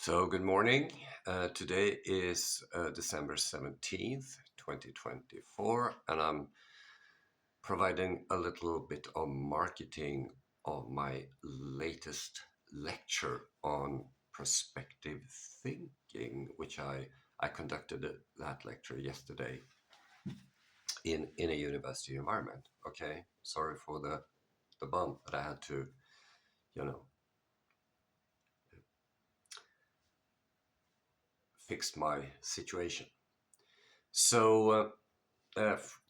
Good morning. Today is December 17th, 2024, and I'm providing a little bit of marketing of my latest lecture on prospective thinking, which I conducted that lecture yesterday in a university environment. Okay, sorry for the bump, but I had to, you know, fix my situation. So,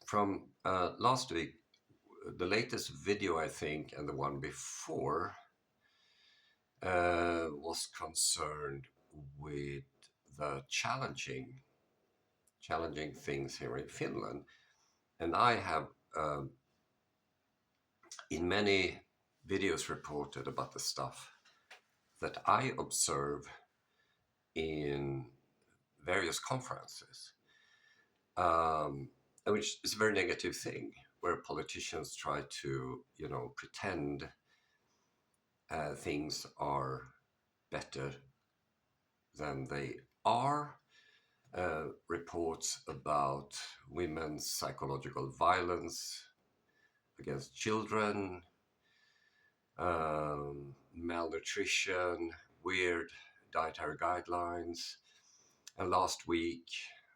from last week, the latest video, I think, and the one before was concerned with the challenging things here in Finland. And I have, in many videos, reported about the stuff that I observe in various conferences, which is a very negative thing, where politicians try to, pretend things are better than they are. Reports about women's psychological violence against children, malnutrition, weird dietary guidelines. And last week,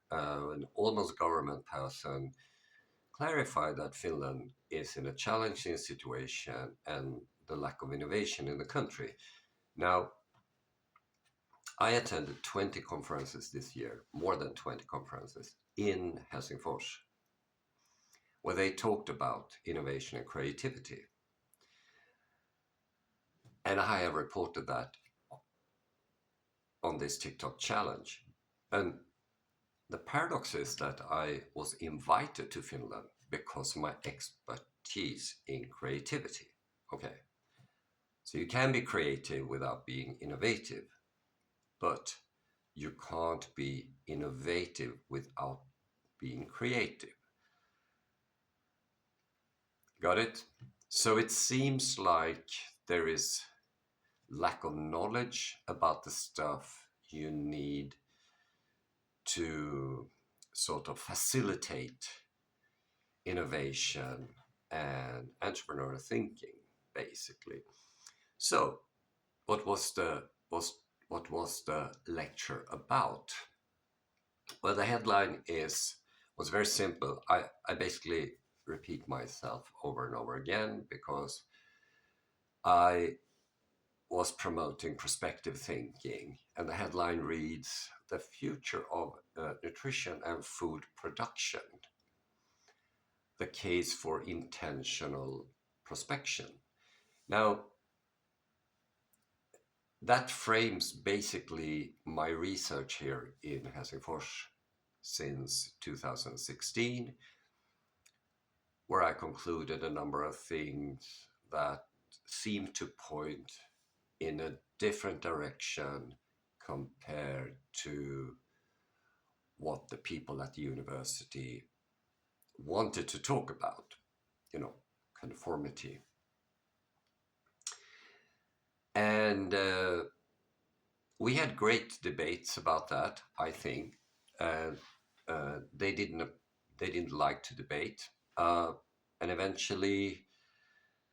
an almost government person clarified that Finland is in a challenging situation and the lack of innovation in the country. Now, I attended 20 conferences this year, more than 20 conferences in Helsingfors, where they talked about innovation and creativity. And I have reported that on this TikTok challenge. And the paradox is that I was invited to Finland because of my expertise in creativity. Okay, so you can be creative without being innovative, but you can't be innovative without being creative. Got it? So it seems like there is lack of knowledge about the stuff you need to sort of facilitate innovation and entrepreneurial thinking, basically. So, what was the lecture about? Well, the headline was very simple. I basically repeat myself over and over again because I was promoting prospective thinking, and the headline reads "The Future of Nutrition and Food Production: The Case for Intentional Prospection." Now, that frames basically my research here in Helsingfors since 2016, where I concluded a number of things that seem to point in a different direction compared to what the people at the university wanted to talk about, conformity. And we had great debates about that, I think. They didn't like to debate, and eventually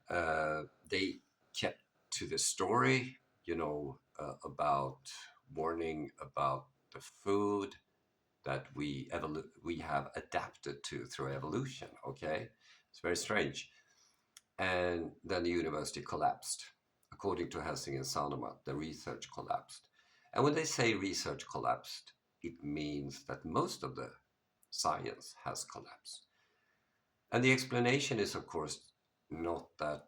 they kept to the story, about warning about the food that we have adapted to through evolution. Okay, it's very strange. And then the university collapsed. According to Helsing and Sanomat, the research collapsed. And when they say research collapsed, it means that most of the science has collapsed. And the explanation is, of course, not that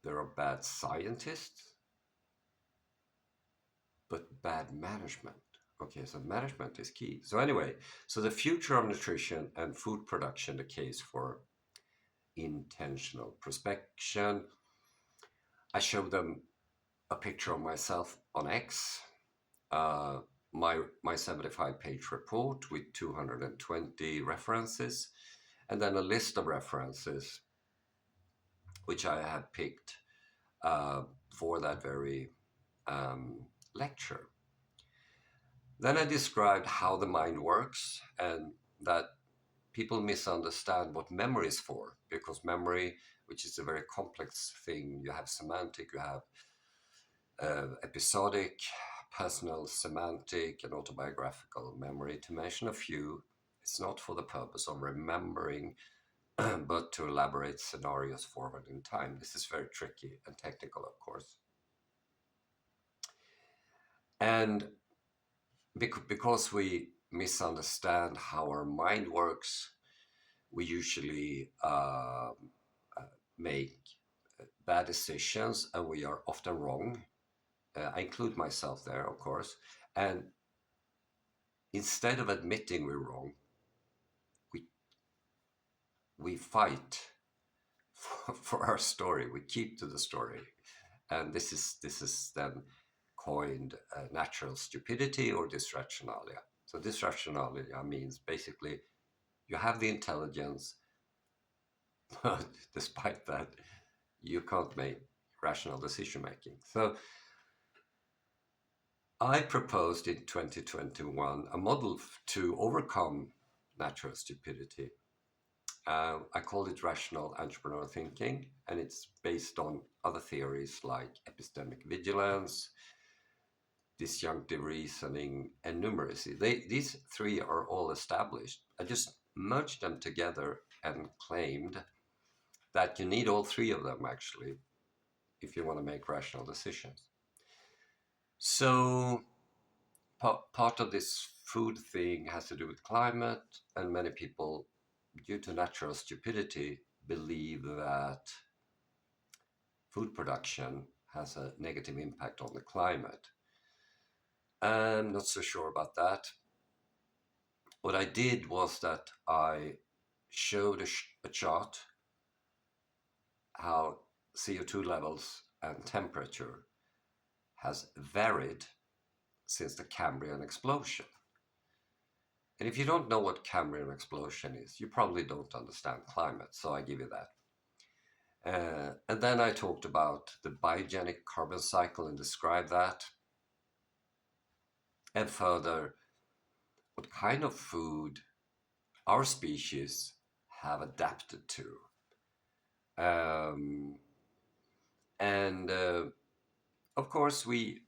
there are bad scientists, but bad management. Okay, so management is key. So anyway, so the future of nutrition and food production, the case for intentional prospection. I showed them a picture of myself on X, uh, my 75-page report with 220 references, and then a list of references which I had picked for that very lecture. Then I described how the mind works and that people misunderstand what memory is for, because memory, which is a very complex thing, you have semantic, you have episodic, personal, semantic, and autobiographical memory, to mention a few. It's not for the purpose of remembering, but to elaborate scenarios forward in time. This is very tricky and technical, of course. And because we misunderstand how our mind works, we usually make bad decisions, and we are often wrong. I include myself there, of course. And instead of admitting we're wrong, we we fight for our story. We keep to the story, and this is then coined natural stupidity or dysrationalia. So dysrationalia means basically you have the intelligence, but despite that, you can't make rational decision making. So I proposed in 2021 a model to overcome natural stupidity. I called it rational entrepreneur thinking, and it's based on other theories like epistemic vigilance, disjunctive reasoning, and numeracy. These three are all established. I just merged them together and claimed that you need all three of them actually if you want to make rational decisions. So part of this food thing has to do with climate, and many people, due to natural stupidity, believe that food production has a negative impact on the climate. I'm not so sure about that. What I did was that I showed a chart how CO2 levels and temperature has varied since the Cambrian explosion. And if you don't know what Cambrian explosion is, you probably don't understand climate, so I give you that. And then I talked about the biogenic carbon cycle and described that. And further, what kind of food our species have adapted to. Um, and of course, we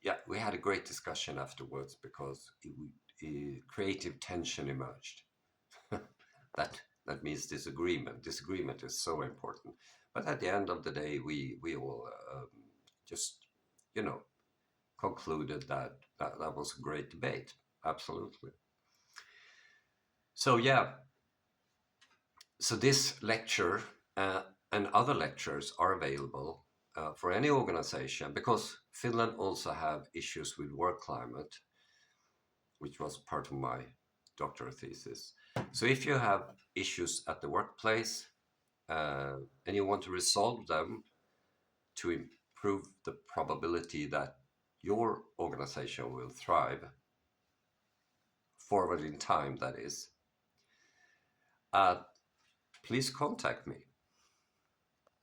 had a great discussion afterwards because creative tension emerged. That means disagreement. Disagreement is so important. But at the end of the day, we all just you know concluded that was a great debate. Absolutely. So yeah, so this lecture and other lectures are available for any organization, because Finland also have issues with work climate, which was part of my doctoral thesis. So if you have issues at the workplace and you want to resolve them to improve the probability that your organization will thrive forward in time, that is, uh, please contact me.